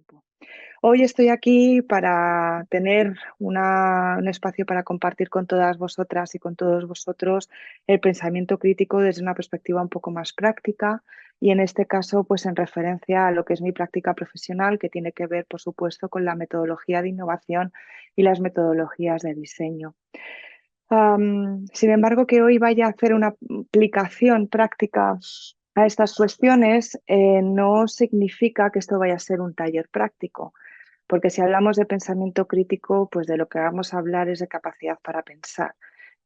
tiempo. Hoy estoy aquí para tener un espacio para compartir con todas vosotras y con todos vosotros el pensamiento crítico desde una perspectiva un poco más práctica y en este caso pues en referencia a lo que es mi práctica profesional que tiene que ver por supuesto con la metodología de innovación y las metodologías de diseño. Sin embargo, que hoy vaya a hacer una aplicación práctica a estas cuestiones no significa que esto vaya a ser un taller práctico, porque si hablamos de pensamiento crítico, pues de lo que vamos a hablar es de capacidad para pensar.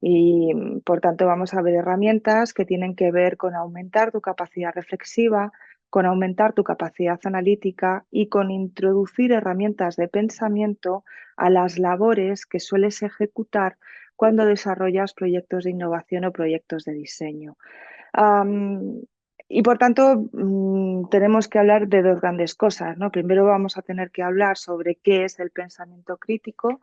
Y por tanto vamos a ver herramientas que tienen que ver con aumentar tu capacidad reflexiva, con aumentar tu capacidad analítica y con introducir herramientas de pensamiento a las labores que sueles ejecutar cuando desarrollas proyectos de innovación o proyectos de diseño. Am, y por tanto, tenemos que hablar de dos grandes cosas, ¿no? Primero vamos a tener que hablar sobre qué es el pensamiento crítico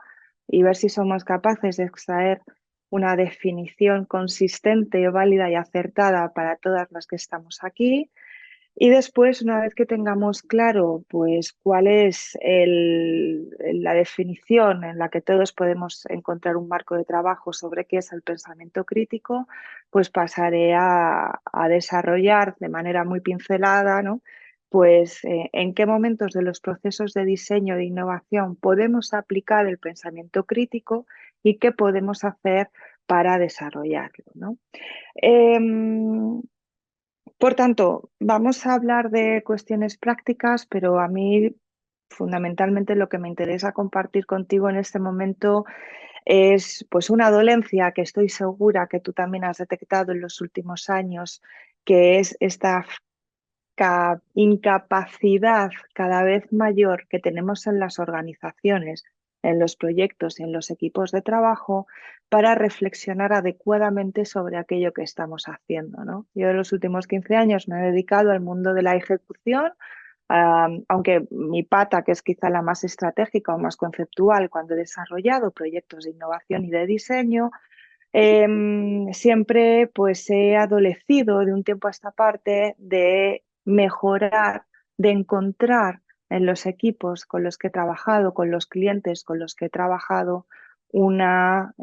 y ver si somos capaces de extraer una definición consistente, válida y acertada para todas las que estamos aquí. Y después, una vez que tengamos claro pues, cuál es la definición en la que todos podemos encontrar un marco de trabajo sobre qué es el pensamiento crítico, pues pasaré a desarrollar de manera muy pincelada, ¿no? Pues en qué momentos de los procesos de diseño de innovación podemos aplicar el pensamiento crítico y qué podemos hacer para desarrollarlo, ¿no? Em, por tanto, vamos a hablar de cuestiones prácticas, pero a mí fundamentalmente lo que me interesa compartir contigo en este momento es pues una dolencia que estoy segura que tú también has detectado en los últimos años, que es esta incapacidad cada vez mayor que tenemos en las organizaciones, en los proyectos y en los equipos de trabajo para reflexionar adecuadamente sobre aquello que estamos haciendo, ¿no? Yo en los últimos 15 años me he dedicado al mundo de la ejecución, aunque mi pata, que es quizá la más estratégica o más conceptual cuando he desarrollado proyectos de innovación y de diseño, siempre pues he adolecido de un tiempo a esta parte de mejorar, de encontrar en los equipos con los que he trabajado, con los clientes con los que he trabajado, una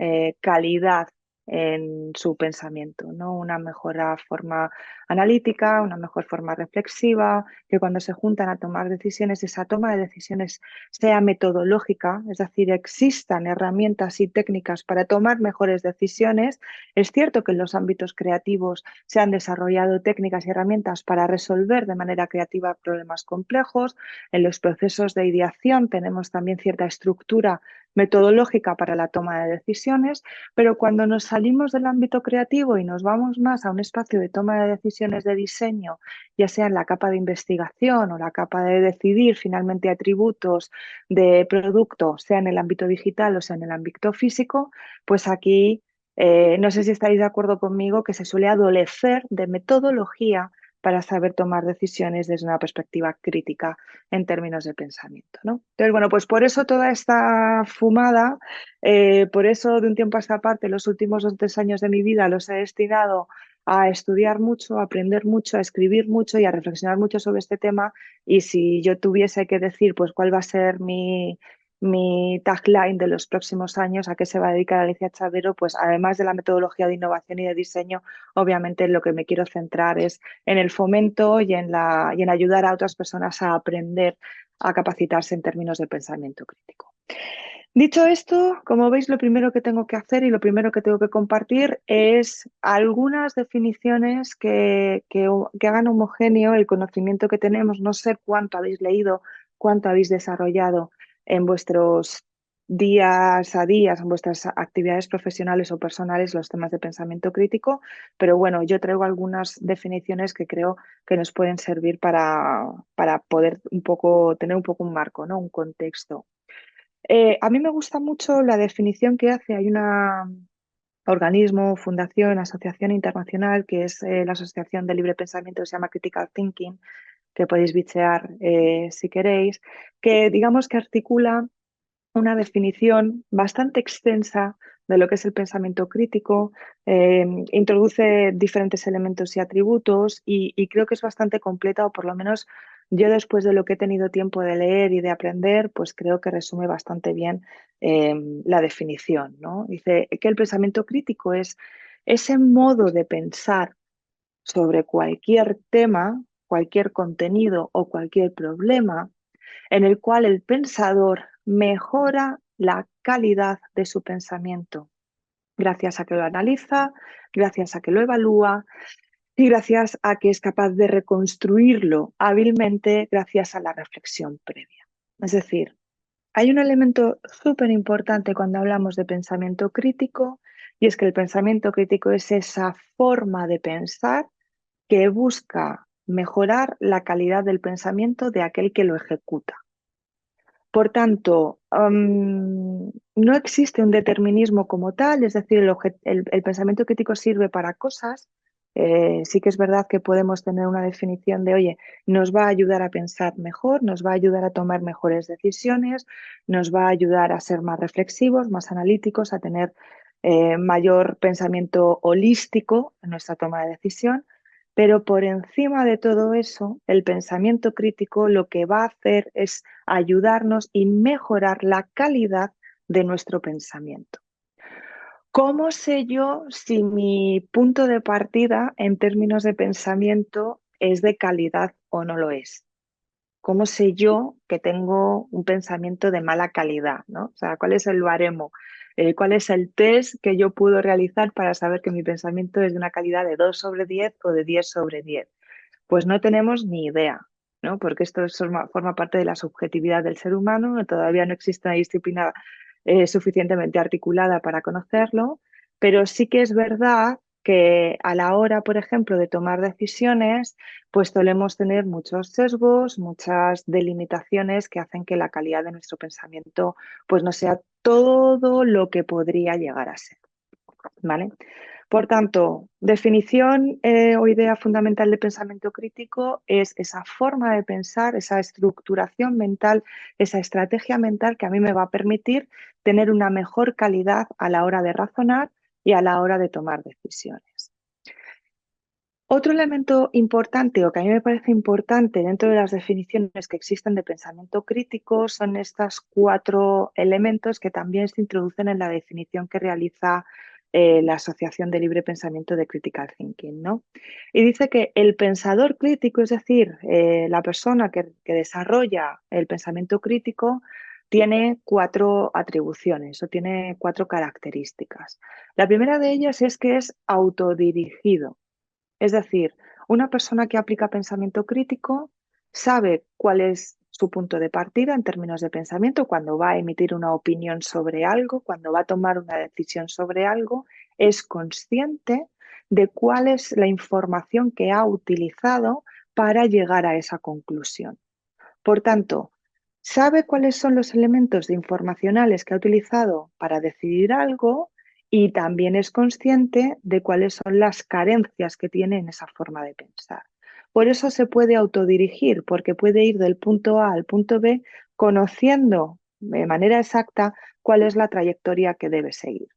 calidad en su pensamiento, ¿no? Una mejor forma analítica, una mejor forma reflexiva, que cuando se juntan a tomar decisiones, esa toma de decisiones sea metodológica, es decir, existan herramientas y técnicas para tomar mejores decisiones. Es cierto que en los ámbitos creativos se han desarrollado técnicas y herramientas para resolver de manera creativa problemas complejos. En los procesos de ideación tenemos también cierta estructura metodológica para la toma de decisiones, pero cuando nos salimos del ámbito creativo y nos vamos más a un espacio de toma de decisiones de diseño, ya sea en la capa de investigación o la capa de decidir finalmente atributos de producto, sea en el ámbito digital o sea en el ámbito físico, pues aquí no sé si estáis de acuerdo conmigo que se suele adolecer de metodología para saber tomar decisiones desde una perspectiva crítica en términos de pensamiento, ¿no? Entonces, bueno, pues por eso toda esta fumada, por eso de un tiempo a esta parte, los últimos 2 o 3 años de mi vida los he destinado a estudiar mucho, a aprender mucho, a escribir mucho y a reflexionar mucho sobre este tema. Y si yo tuviese que decir pues cuál va a ser mi tagline de los próximos años, a qué se va a dedicar Alicia Chavero, pues además de la metodología de innovación y de diseño, obviamente en lo que me quiero centrar es en el fomento y en ayudar a otras personas a aprender a capacitarse en términos de pensamiento crítico. Dicho esto, como veis, lo primero que tengo que hacer y lo primero que tengo que compartir es algunas definiciones que hagan homogéneo el conocimiento que tenemos. No sé cuánto habéis leído, cuánto habéis desarrollado en vuestros días a días, en vuestras actividades profesionales o personales, los temas de pensamiento crítico, pero bueno, yo traigo algunas definiciones que creo que nos pueden servir para poder tener un poco un marco, ¿no? Un contexto. A mí me gusta mucho la definición que hace. Hay un organismo, fundación, asociación internacional que es la Asociación de Libre Pensamiento, que se llama Critical Thinking, que podéis bichear si queréis, que digamos que articula una definición bastante extensa de lo que es el pensamiento crítico, introduce diferentes elementos y atributos y creo que es bastante completa o por lo menos Yo después de lo que he tenido tiempo de leer y de aprender, pues creo que resume bastante bien la definición, ¿no? Dice que el pensamiento crítico es ese modo de pensar sobre cualquier tema, cualquier contenido o cualquier problema en el cual el pensador mejora la calidad de su pensamiento, gracias a que lo analiza, gracias a que lo evalúa y gracias a que es capaz de reconstruirlo hábilmente gracias a la reflexión previa. Es decir, hay un elemento súper importante cuando hablamos de pensamiento crítico y es que el pensamiento crítico es esa forma de pensar que busca mejorar la calidad del pensamiento de aquel que lo ejecuta. Por tanto, no existe un determinismo como tal, es decir, el pensamiento crítico sirve para cosas. Sí que es verdad que podemos tener una definición de, oye, nos va a ayudar a pensar mejor, nos va a ayudar a tomar mejores decisiones, nos va a ayudar a ser más reflexivos, más analíticos, a tener mayor pensamiento holístico en nuestra toma de decisión. Pero por encima de todo eso, el pensamiento crítico lo que va a hacer es ayudarnos y mejorar la calidad de nuestro pensamiento. ¿Cómo sé yo si mi punto de partida en términos de pensamiento es de calidad o no lo es? ¿Cómo sé yo que tengo un pensamiento de mala calidad, ¿no? O sea, ¿cuál es el baremo? ¿Cuál es el test que yo puedo realizar para saber que mi pensamiento es de una calidad de 2 sobre 10 o de 10 sobre 10? Pues no tenemos ni idea, ¿no? Porque esto forma parte de la subjetividad del ser humano, todavía no existe una disciplina suficientemente articulada para conocerlo, pero sí que es verdad que a la hora, por ejemplo, de tomar decisiones, pues solemos tener muchos sesgos, muchas delimitaciones que hacen que la calidad de nuestro pensamiento pues no sea todo lo que podría llegar a ser, ¿vale? Por tanto, definición o idea fundamental de pensamiento crítico es esa forma de pensar, esa estructuración mental, esa estrategia mental que a mí me va a permitir tener una mejor calidad a la hora de razonar y a la hora de tomar decisiones. Otro elemento importante o que a mí me parece importante dentro de las definiciones que existen de pensamiento crítico son estos 4 elementos que también se introducen en la definición que realiza la Asociación de Libre Pensamiento de Critical Thinking, ¿no? Y dice que el pensador crítico, es decir, la persona que desarrolla el pensamiento crítico, tiene 4 atribuciones o tiene 4 características. La primera de ellas es que es autodirigido. Es decir, una persona que aplica pensamiento crítico sabe cuál es su punto de partida en términos de pensamiento cuando va a emitir una opinión sobre algo, cuando va a tomar una decisión sobre algo, es consciente de cuál es la información que ha utilizado para llegar a esa conclusión. Por tanto, sabe cuáles son los elementos informacionales que ha utilizado para decidir algo y también es consciente de cuáles son las carencias que tiene en esa forma de pensar. Por eso se puede autodirigir, porque puede ir del punto A al punto B conociendo de manera exacta cuál es la trayectoria que debe seguir.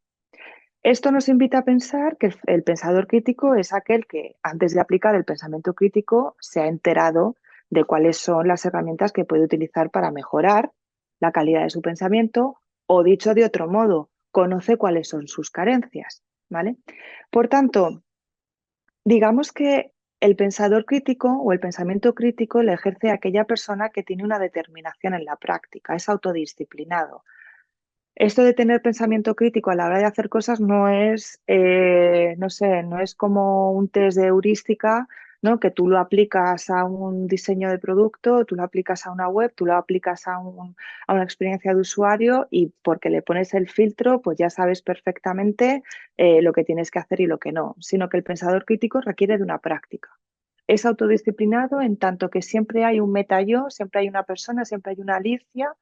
Esto nos invita a pensar que el pensador crítico es aquel que, antes de aplicar el pensamiento crítico, se ha enterado de cuáles son las herramientas que puede utilizar para mejorar la calidad de su pensamiento o, dicho de otro modo, conoce cuáles son sus carencias, ¿vale? Por tanto, digamos que el pensador crítico o el pensamiento crítico le ejerce aquella persona que tiene una determinación en la práctica, es autodisciplinado. Esto de tener pensamiento crítico a la hora de hacer cosas no es, no sé, no es como un test de heurística, ¿no? Que tú lo aplicas a un diseño de producto, tú lo aplicas a una web, tú lo aplicas a una experiencia de usuario y porque le pones el filtro, pues ya sabes perfectamente lo que tienes que hacer y lo que no, sino que el pensador crítico requiere de una práctica. Es autodisciplinado en tanto que siempre hay un meta-yo, siempre hay una persona, siempre hay una Alicia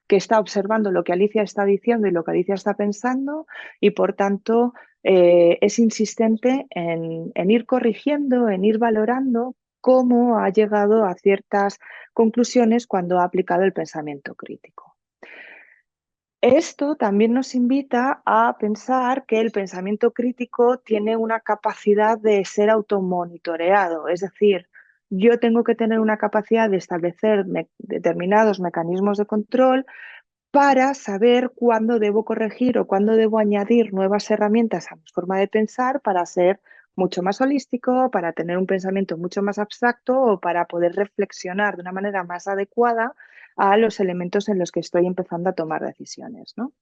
que está observando lo que Alicia está diciendo y lo que Alicia está pensando y por tanto es insistente en ir corrigiendo, en ir valorando cómo ha llegado a ciertas conclusiones cuando ha aplicado el pensamiento crítico. Esto también nos invita a pensar que el pensamiento crítico tiene una capacidad de ser automonitoreado, es decir, yo tengo que tener una capacidad de establecer determinados mecanismos de control para saber cuándo debo corregir o cuándo debo añadir nuevas herramientas a mi forma de pensar para ser mucho más holístico, para tener un pensamiento mucho más abstracto o para poder reflexionar de una manera más adecuada a los elementos en los que estoy empezando a tomar decisiones, ¿no?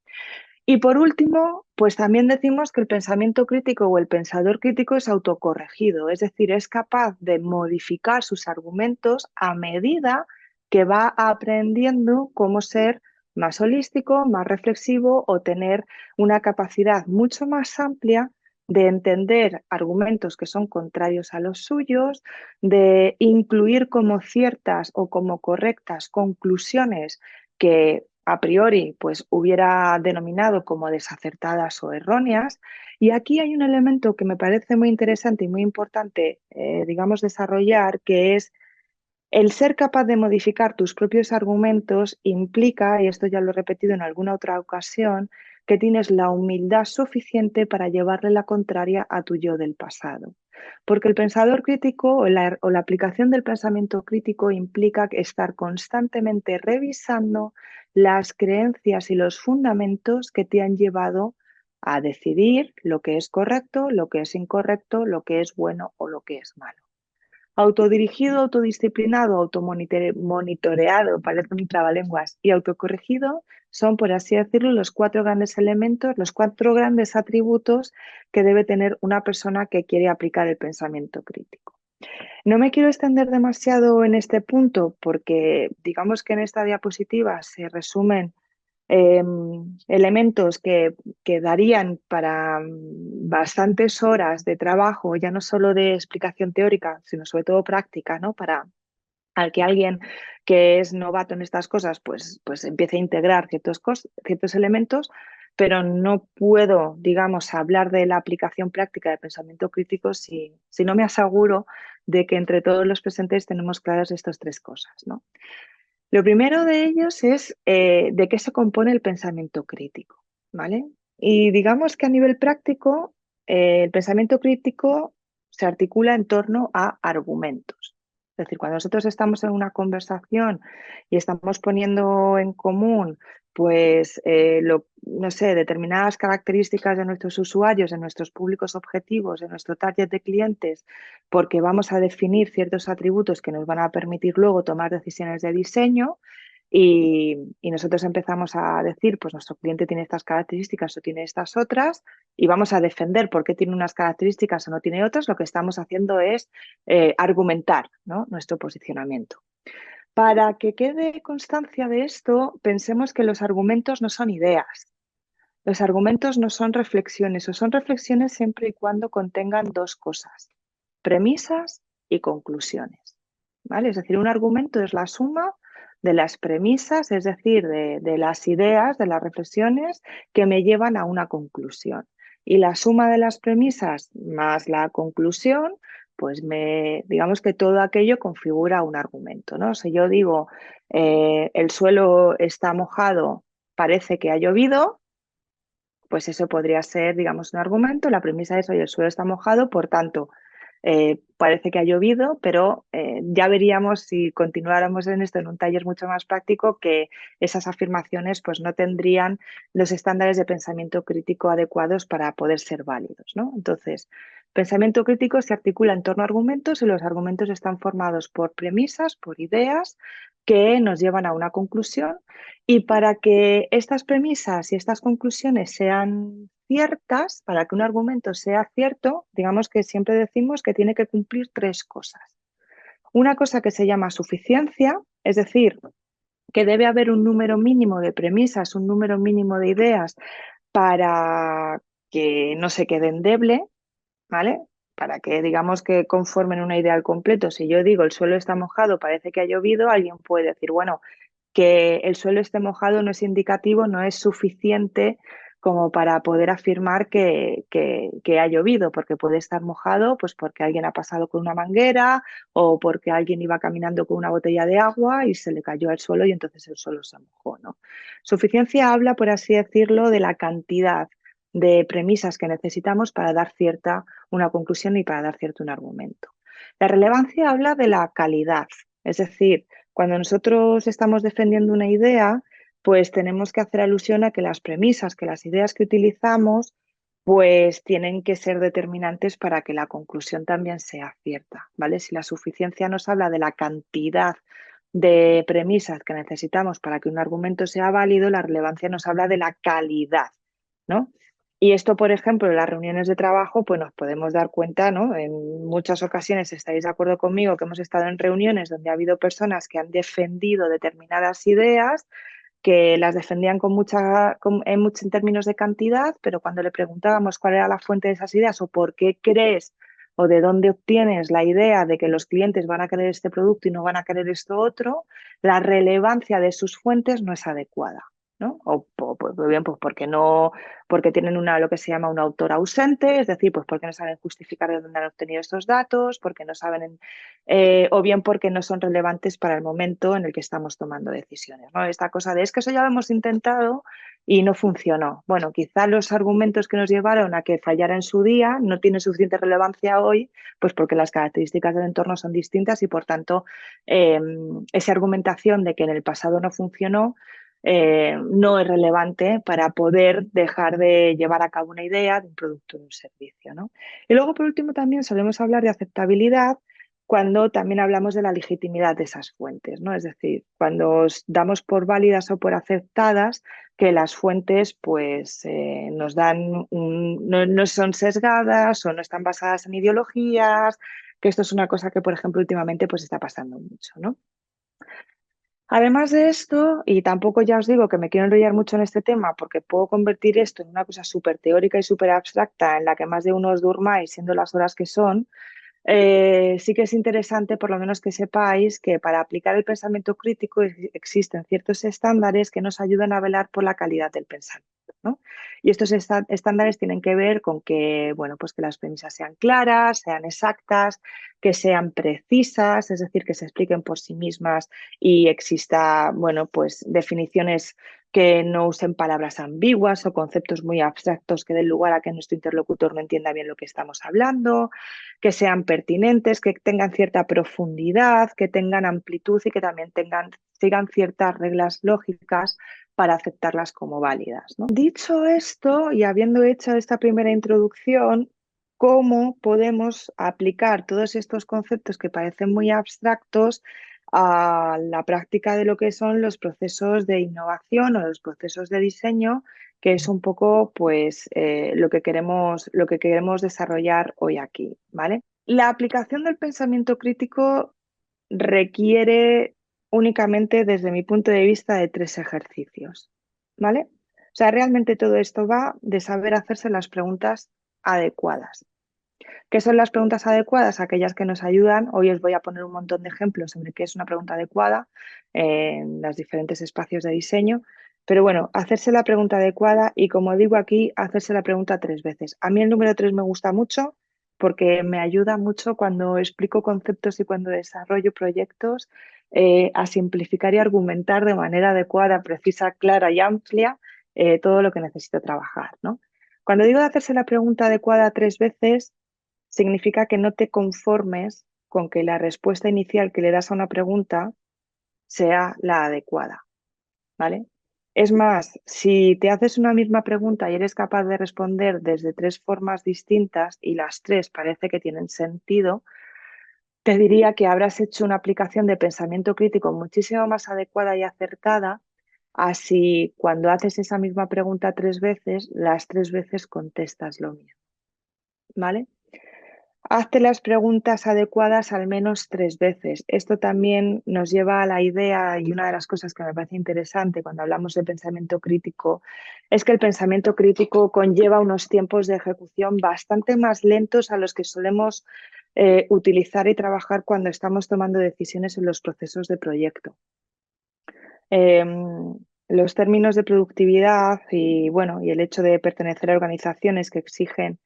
Y por último, pues también decimos que el pensamiento crítico o el pensador crítico es autocorregido, es decir, es capaz de modificar sus argumentos a medida que va aprendiendo cómo ser más holístico, más reflexivo o tener una capacidad mucho más amplia de entender argumentos que son contrarios a los suyos, de incluir como ciertas o como correctas conclusiones que a priori pues hubiera denominado como desacertadas o erróneas. Y aquí hay un elemento que me parece muy interesante y muy importante, digamos, desarrollar, que es el ser capaz de modificar tus propios argumentos implica, y esto ya lo he repetido en alguna otra ocasión, que tienes la humildad suficiente para llevarle la contraria a tu yo del pasado. Porque el pensador crítico o la aplicación del pensamiento crítico implica estar constantemente revisando las creencias y los fundamentos que te han llevado a decidir lo que es correcto, lo que es incorrecto, lo que es bueno o lo que es malo. Autodirigido, autodisciplinado, automonitoreado, parece un trabalenguas, y autocorregido son, por así decirlo, los cuatro grandes elementos, los cuatro grandes atributos que debe tener una persona que quiere aplicar el pensamiento crítico. No me quiero extender demasiado en este punto porque digamos que en esta diapositiva se resumen eh, elementos que darían para bastantes horas de trabajo, ya no solo de explicación teórica, sino sobre todo práctica, ¿no? Para al que alguien que es novato en estas cosas, pues empiece a integrar ciertos elementos, pero no puedo, digamos, hablar de la aplicación práctica de pensamiento crítico si no me aseguro de que entre todos los presentes tenemos claras estas tres cosas, ¿no? Lo primero de ellos es de qué se compone el pensamiento crítico, ¿vale? Y digamos que a nivel práctico, el pensamiento crítico se articula en torno a argumentos. Es decir, cuando nosotros estamos en una conversación y estamos poniendo en común, pues, no sé, determinadas características de nuestros usuarios, de nuestros públicos objetivos, de nuestro target de clientes, porque vamos a definir ciertos atributos que nos van a permitir luego tomar decisiones de diseño y nosotros empezamos a decir, pues nuestro cliente tiene estas características o tiene estas otras y vamos a defender por qué tiene unas características o no tiene otras, lo que estamos haciendo es argumentar, ¿no?, nuestro posicionamiento. Para que quede constancia de esto, pensemos que los argumentos no son ideas. Los argumentos no son reflexiones o son reflexiones siempre y cuando contengan dos cosas: premisas y conclusiones, ¿vale? Es decir, un argumento es la suma de las premisas, es decir, de las ideas, de las reflexiones que me llevan a una conclusión. Y la suma de las premisas más la conclusión, pues digamos que todo aquello configura un argumento, ¿no? Si yo digo, el suelo está mojado, parece que ha llovido, pues eso podría ser, digamos, un argumento. La premisa es, oye, el suelo está mojado, por tanto, parece que ha llovido, pero ya veríamos si continuáramos en esto en un taller mucho más práctico que esas afirmaciones pues no tendrían los estándares de pensamiento crítico adecuados para poder ser válidos, ¿no? Entonces, pensamiento crítico se articula en torno a argumentos y los argumentos están formados por premisas, por ideas que nos llevan a una conclusión, y para que estas premisas y estas conclusiones sean ciertas, para que un argumento sea cierto, digamos que siempre decimos que tiene que cumplir tres cosas. Una cosa que se llama suficiencia, es decir, que debe haber un número mínimo de premisas, un número mínimo de ideas para que no se quede endeble, ¿vale? Para que digamos que conformen una idea al completo. Si yo digo el suelo está mojado, parece que ha llovido, alguien puede decir, bueno, que el suelo esté mojado no es indicativo, no es suficiente como para poder afirmar que ha llovido, porque puede estar mojado pues porque alguien ha pasado con una manguera o porque alguien iba caminando con una botella de agua y se le cayó al suelo y entonces el suelo se mojó, ¿no? Suficiencia habla, por así decirlo, de la cantidad de premisas que necesitamos para dar cierta una conclusión y para dar cierto un argumento. La relevancia habla de la calidad, es decir, cuando nosotros estamos defendiendo una idea, pues tenemos que hacer alusión a que las premisas, que las ideas que utilizamos, pues tienen que ser determinantes para que la conclusión también sea cierta, ¿vale? Si la suficiencia nos habla de la cantidad de premisas que necesitamos para que un argumento sea válido, la relevancia nos habla de la calidad, ¿no? Y esto, por ejemplo, en las reuniones de trabajo, pues nos podemos dar cuenta, ¿no? En muchas ocasiones estaréis de acuerdo conmigo que hemos estado en reuniones donde ha habido personas que han defendido determinadas ideas, que las defendían en términos de cantidad, pero cuando le preguntábamos cuál era la fuente de esas ideas o por qué crees o de dónde obtienes la idea de que los clientes van a querer este producto y no van a querer esto otro, la relevancia de sus fuentes no es adecuada, ¿no? Pues bien, pues porque no, porque tienen lo que se llama un autor ausente, es decir, pues porque no saben justificar de dónde han obtenido estos datos, porque no saben, o bien porque no son relevantes para el momento en el que estamos tomando decisiones, ¿no? Esta cosa de es que eso ya lo hemos intentado y no funcionó. Bueno, quizá los argumentos que nos llevaron a que fallara en su día no tienen suficiente relevancia hoy, pues porque las características del entorno son distintas y por tanto esa argumentación de que en el pasado no funcionó no es relevante para poder dejar de llevar a cabo una idea de un producto o de un servicio, ¿no? Y luego, por último, también solemos hablar de aceptabilidad cuando también hablamos de la legitimidad de esas fuentes, ¿no? Es decir, cuando damos por válidas o por aceptadas que las fuentes pues, nos dan no son sesgadas o no están basadas en ideologías, que esto es una cosa que, por ejemplo, últimamente pues, está pasando mucho, ¿no? Además de esto, y tampoco ya os digo que me quiero enrollar mucho en este tema porque puedo convertir esto en una cosa súper teórica y súper abstracta en la que más de uno os durmáis siendo las horas que son, sí que es interesante por lo menos que sepáis que para aplicar el pensamiento crítico existen ciertos estándares que nos ayudan a velar por la calidad del pensamiento, ¿no? Y estos estándares tienen que ver con que, bueno, pues que las premisas sean claras, sean exactas, que sean precisas, es decir, que se expliquen por sí mismas y exista, bueno, pues definiciones que no usen palabras ambiguas o conceptos muy abstractos que den lugar a que nuestro interlocutor no entienda bien lo que estamos hablando, que sean pertinentes, que tengan cierta profundidad, que tengan amplitud y que también sigan ciertas reglas lógicas para aceptarlas como válidas, ¿no? Dicho esto y habiendo hecho esta primera introducción, ¿cómo podemos aplicar todos estos conceptos que parecen muy abstractos a la práctica de lo que son los procesos de innovación o los procesos de diseño, que es un poco pues lo que queremos desarrollar hoy aquí, ¿vale? La aplicación del pensamiento crítico requiere únicamente, desde mi punto de vista, de tres ejercicios, ¿vale? O sea, realmente todo esto va de saber hacerse las preguntas adecuadas. ¿Qué son las preguntas adecuadas? Aquellas que nos ayudan. Hoy os voy a poner un montón de ejemplos sobre qué es una pregunta adecuada en los diferentes espacios de diseño. Pero bueno, hacerse la pregunta adecuada y como digo aquí, hacerse la pregunta 3 veces. A mí el número 3 me gusta mucho porque me ayuda mucho cuando explico conceptos y cuando desarrollo proyectos a simplificar y argumentar de manera adecuada, precisa, clara y amplia todo lo que necesito trabajar, ¿no? Cuando digo de hacerse la pregunta adecuada 3 veces, significa que no te conformes con que la respuesta inicial que le das a una pregunta sea la adecuada, ¿vale? Es más, si te haces una misma pregunta y eres capaz de responder desde 3 formas distintas y las 3 parece que tienen sentido, te diría que habrás hecho una aplicación de pensamiento crítico muchísimo más adecuada y acertada, así cuando haces esa misma pregunta 3 veces, las 3 veces contestas lo mismo, ¿vale? Hazte las preguntas adecuadas al menos 3 veces. Esto también nos lleva a la idea, y una de las cosas que me parece interesante cuando hablamos de pensamiento crítico, es que el pensamiento crítico conlleva unos tiempos de ejecución bastante más lentos a los que solemos utilizar y trabajar cuando estamos tomando decisiones en los procesos de proyecto. Los términos de productividad y, bueno, y el hecho de pertenecer a organizaciones que exigen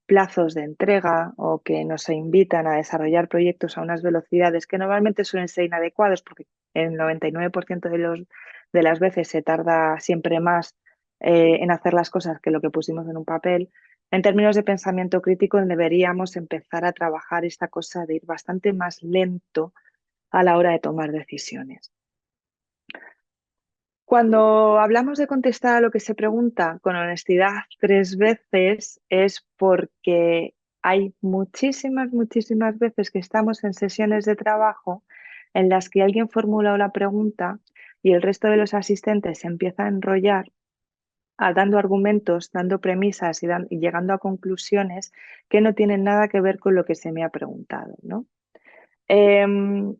plazos de entrega o que nos invitan a desarrollar proyectos a unas velocidades que normalmente suelen ser inadecuadas porque el 99% de las veces se tarda siempre más en hacer las cosas que lo que pusimos en un papel, En términos de pensamiento crítico, deberíamos empezar a trabajar esta cosa de ir bastante más lento a la hora de tomar decisiones. Cuando hablamos de contestar a lo que se pregunta con honestidad 3 veces es porque hay muchísimas veces que estamos en sesiones de trabajo en las que alguien formula una pregunta y el resto de los asistentes se empieza a enrollar dando argumentos, dando premisas y llegando a conclusiones que no tienen nada que ver con lo que se me ha preguntado, ¿no? Em,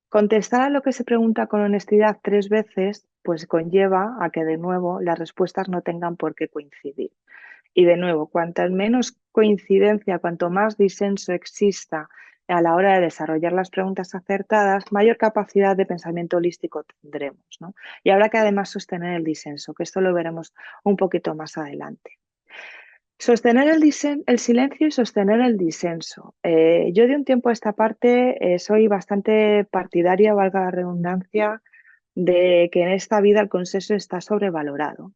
Contestar a lo que se pregunta con honestidad 3 veces, pues conlleva a que de nuevo las respuestas no tengan por qué coincidir. Y de nuevo, cuanto menos coincidencia, cuanto más disenso exista a la hora de desarrollar las preguntas acertadas, mayor capacidad de pensamiento holístico tendremos, ¿no? Y habrá que además sostener el disenso, que esto lo veremos un poquito más adelante. Sostener el silencio y sostener el disenso. Yo de un tiempo a esta parte soy bastante partidaria, valga la redundancia, de que en esta vida el consenso está sobrevalorado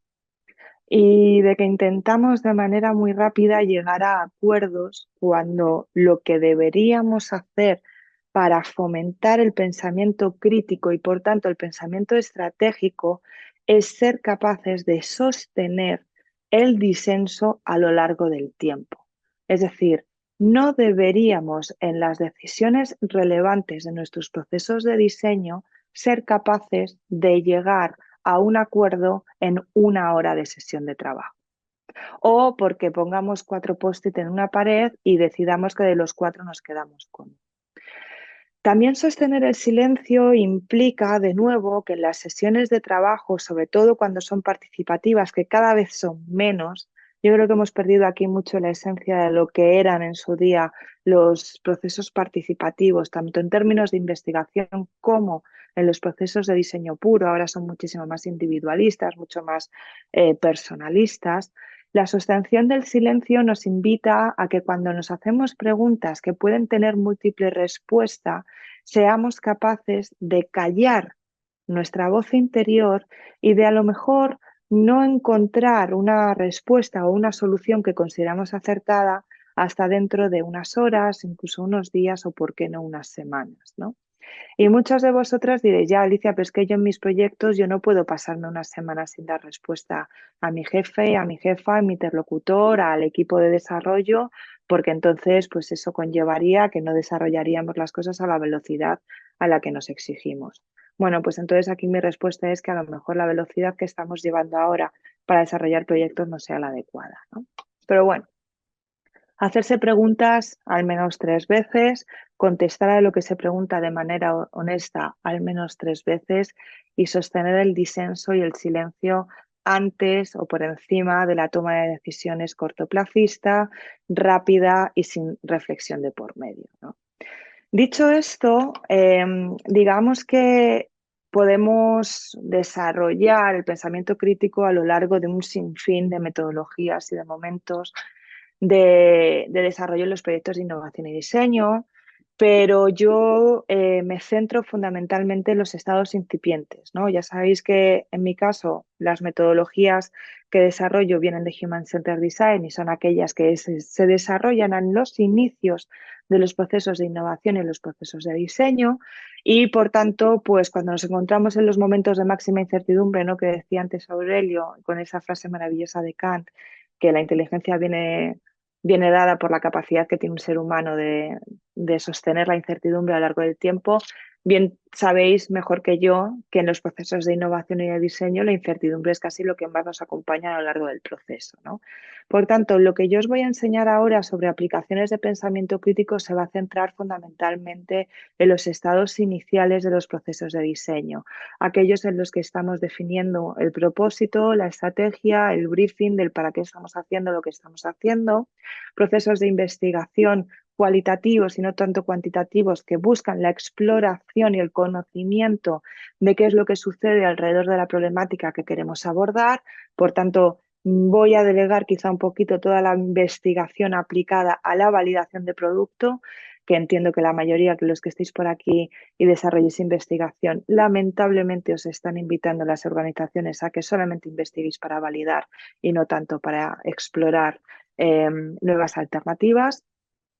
y de que intentamos de manera muy rápida llegar a acuerdos cuando lo que deberíamos hacer para fomentar el pensamiento crítico y por tanto el pensamiento estratégico es ser capaces de sostener el disenso a lo largo del tiempo. Es decir, no deberíamos en las decisiones relevantes de nuestros procesos de diseño ser capaces de llegar a un acuerdo en 1 hora de sesión de trabajo. O porque pongamos 4 post-it en una pared y decidamos que de los 4 nos quedamos con. También sostener el silencio implica, de nuevo, que en las sesiones de trabajo, sobre todo cuando son participativas, que cada vez son menos, yo creo que hemos perdido aquí mucho la esencia de lo que eran en su día los procesos participativos, tanto en términos de investigación como en los procesos de diseño puro. Ahora son muchísimo más individualistas, mucho más personalistas. La sostención del silencio nos invita a que cuando nos hacemos preguntas que pueden tener múltiples respuestas, seamos capaces de callar nuestra voz interior y de a lo mejor no encontrar una respuesta o una solución que consideramos acertada hasta dentro de unas horas, incluso unos días o, por qué no, unas semanas, ¿no? Y muchas de vosotras diréis, ya Alicia, pero es que yo en mis proyectos yo no puedo pasarme unas semanas sin dar respuesta a mi jefe, a mi jefa, a mi interlocutor, al equipo de desarrollo, porque entonces pues eso conllevaría que no desarrollaríamos las cosas a la velocidad a la que nos exigimos. Bueno, pues entonces aquí mi respuesta es que a lo mejor la velocidad que estamos llevando ahora para desarrollar proyectos no sea la adecuada, ¿no? Pero bueno, hacerse preguntas al menos 3 veces, contestar a lo que se pregunta de manera honesta al menos 3 veces y sostener el disenso y el silencio antes o por encima de la toma de decisiones cortoplacista, rápida y sin reflexión de por medio, ¿no? Dicho esto, digamos que podemos desarrollar el pensamiento crítico a lo largo de un sinfín de metodologías y de momentos de desarrollo en los proyectos de innovación y diseño, pero yo me centro fundamentalmente en los estados incipientes, ¿no? Ya sabéis que en mi caso las metodologías que desarrollo vienen de Human Centered Design y son aquellas que se desarrollan en los inicios de los procesos de innovación y los procesos de diseño y por tanto, pues cuando nos encontramos en los momentos de máxima incertidumbre, ¿no? Que decía antes Aurelio con esa frase maravillosa de Kant, que la inteligencia viene dada por la capacidad que tiene un ser humano de sostener la incertidumbre a lo largo del tiempo, bien sabéis mejor que yo que en los procesos de innovación y de diseño la incertidumbre es casi lo que más nos acompaña a lo largo del proceso, ¿no? Por tanto, lo que yo os voy a enseñar ahora sobre aplicaciones de pensamiento crítico se va a centrar fundamentalmente en los estados iniciales de los procesos de diseño, aquellos en los que estamos definiendo el propósito, la estrategia, el briefing del para qué estamos haciendo lo que estamos haciendo, procesos de investigación cualitativos y no tanto cuantitativos que buscan la exploración y el conocimiento de qué es lo que sucede alrededor de la problemática que queremos abordar. Por tanto, voy a delegar quizá un poquito toda la investigación aplicada a la validación de producto, que entiendo que la mayoría de los que estéis por aquí y desarrolléis investigación, lamentablemente os están invitando las organizaciones a que solamente investiguéis para validar y no tanto para explorar nuevas alternativas.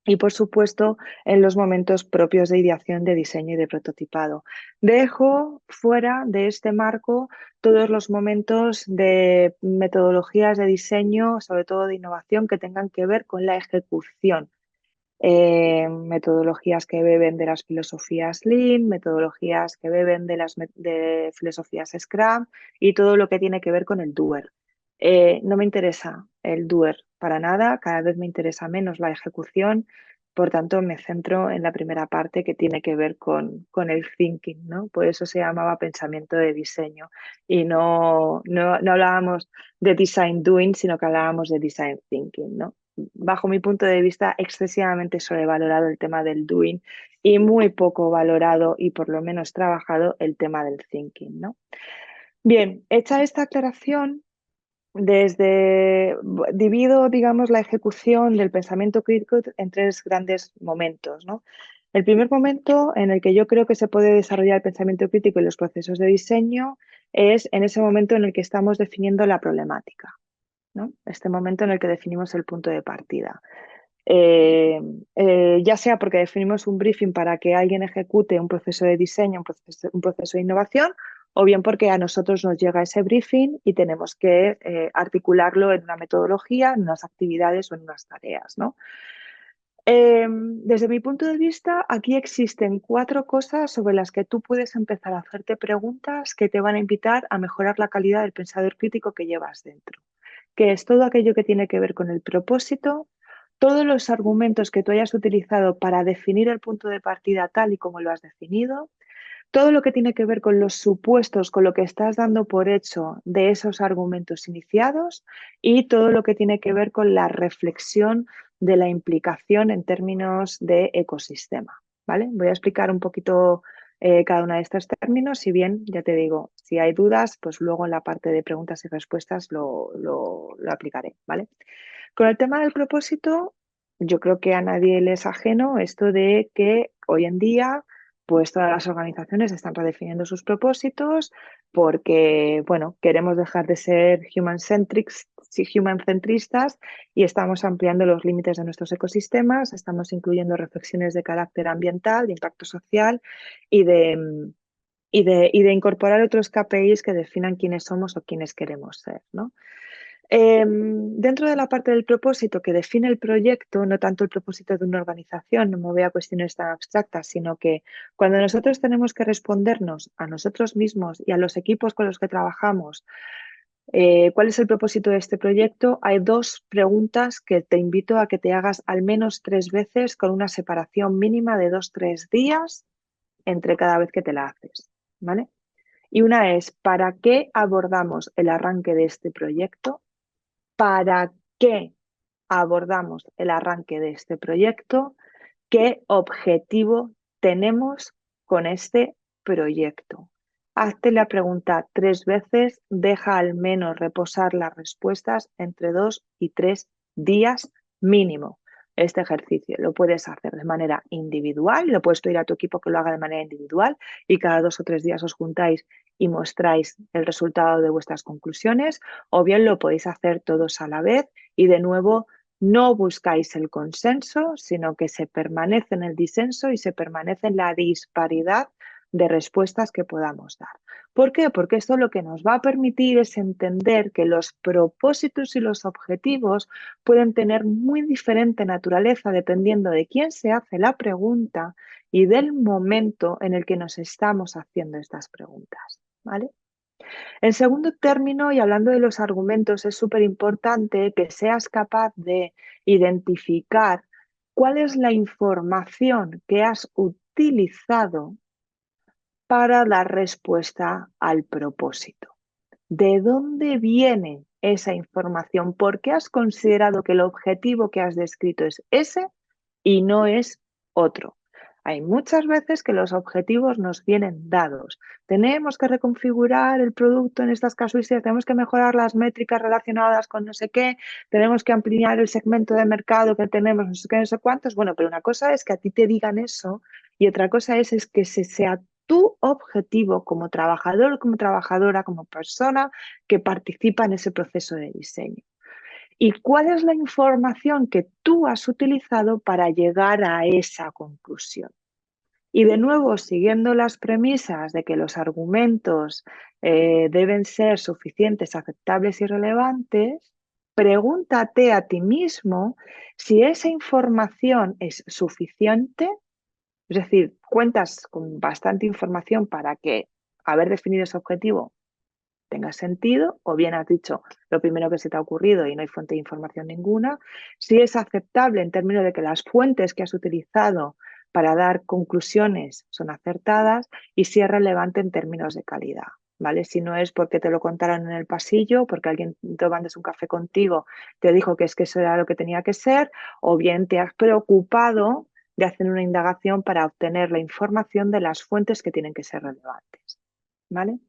Y, por supuesto, en los momentos propios de ideación, de diseño y de prototipado. Dejo fuera de este marco todos los momentos de metodologías de diseño, sobre todo de innovación, que tengan que ver con la ejecución. Metodologías que beben de las filosofías Lean, metodologías que beben de las de filosofías Scrum y todo lo que tiene que ver con el doer. No me interesa el doer para nada, cada vez me interesa menos la ejecución, por tanto me centro en la primera parte que tiene que ver con el thinking, ¿no? Por eso se llamaba pensamiento de diseño y no hablábamos de design doing, sino que hablábamos de design thinking, ¿no? Bajo mi punto de vista, excesivamente sobrevalorado el tema del doing y muy poco valorado y por lo menos trabajado el tema del thinking, ¿no? Bien, hecha esta aclaración, divido, digamos, la ejecución del pensamiento crítico en tres grandes momentos, ¿no? El primer momento en el que yo creo que se puede desarrollar el pensamiento crítico y los procesos de diseño es en ese momento en el que estamos definiendo la problemática, ¿no? Este momento en el que definimos el punto de partida. Ya sea porque definimos un briefing para que alguien ejecute un proceso de diseño, un proceso de innovación, o bien porque a nosotros nos llega ese briefing y tenemos que articularlo en una metodología, en unas actividades o en unas tareas, ¿no? Desde mi punto de vista, aquí existen 4 cosas sobre las que tú puedes empezar a hacerte preguntas que te van a invitar a mejorar la calidad del pensador crítico que llevas dentro, que es todo aquello que tiene que ver con el propósito, todos los argumentos que tú hayas utilizado para definir el punto de partida tal y como lo has definido, todo lo que tiene que ver con los supuestos, con lo que estás dando por hecho de esos argumentos iniciados y todo lo que tiene que ver con la reflexión de la implicación en términos de ecosistema, ¿vale? Voy a explicar un poquito cada uno de estos términos, si bien, ya te digo, si hay dudas, pues luego en la parte de preguntas y respuestas lo aplicaré, ¿vale? Con el tema del propósito, yo creo que a nadie le es ajeno esto de que hoy en día pues todas las organizaciones están redefiniendo sus propósitos porque, bueno, queremos dejar de ser human-centristas y estamos ampliando los límites de nuestros ecosistemas, estamos incluyendo reflexiones de carácter ambiental, de impacto social y de incorporar otros KPIs que definan quiénes somos o quiénes queremos ser, ¿no? Dentro de la parte del propósito que define el proyecto, no tanto el propósito de una organización, no me voy a cuestiones tan abstractas, sino que cuando nosotros tenemos que respondernos a nosotros mismos y a los equipos con los que trabajamos, ¿cuál es el propósito de este proyecto? Hay 2 preguntas que te invito a que te hagas al menos 3 veces con una separación mínima de 2-3 días entre cada vez que te la haces, ¿vale? Y una es, ¿para qué abordamos el arranque de este proyecto? ¿Para qué abordamos el arranque de este proyecto? ¿Qué objetivo tenemos con este proyecto? Hazte la pregunta 3 veces, deja al menos reposar las respuestas entre 2 y 3 días mínimo. Este ejercicio lo puedes hacer de manera individual, lo puedes pedir a tu equipo que lo haga de manera individual y cada 2 o 3 días os juntáis y mostráis el resultado de vuestras conclusiones, o bien lo podéis hacer todos a la vez y de nuevo no buscáis el consenso, sino que se permanece en el disenso y se permanece en la disparidad de respuestas que podamos dar. ¿Por qué? Porque esto lo que nos va a permitir es entender que los propósitos y los objetivos pueden tener muy diferente naturaleza dependiendo de quién se hace la pregunta y del momento en el que nos estamos haciendo estas preguntas, ¿vale? En segundo término, y hablando de los argumentos, es súper importante que seas capaz de identificar cuál es la información que has utilizado para dar respuesta al propósito. ¿De dónde viene esa información? ¿Por qué has considerado que el objetivo que has descrito es ese y no es otro? Hay muchas veces que los objetivos nos vienen dados. Tenemos que reconfigurar el producto en estas casuísticas, tenemos que mejorar las métricas relacionadas con no sé qué, tenemos que ampliar el segmento de mercado que tenemos, no sé qué, no sé cuántos. Bueno, pero una cosa es que a ti te digan eso y otra cosa es que se sea tu objetivo como trabajador, como trabajadora, como persona que participa en ese proceso de diseño. y cuál es la información que tú has utilizado para llegar a esa conclusión. Y de nuevo, siguiendo las premisas de que los argumentos deben ser suficientes, aceptables y relevantes, pregúntate a ti mismo si esa información es suficiente, es decir, cuentas con bastante información para que haber definido ese objetivo tenga sentido, o bien has dicho lo primero que se te ha ocurrido y no hay fuente de información ninguna, si es aceptable en términos de que las fuentes que has utilizado para dar conclusiones son acertadas y si es relevante en términos de calidad, ¿vale? Si no es porque te lo contaron en el pasillo, porque alguien tomándose un café contigo te dijo que es que eso era lo que tenía que ser, o bien te has preocupado de hacer una indagación para obtener la información de las fuentes que tienen que ser relevantes, ¿vale?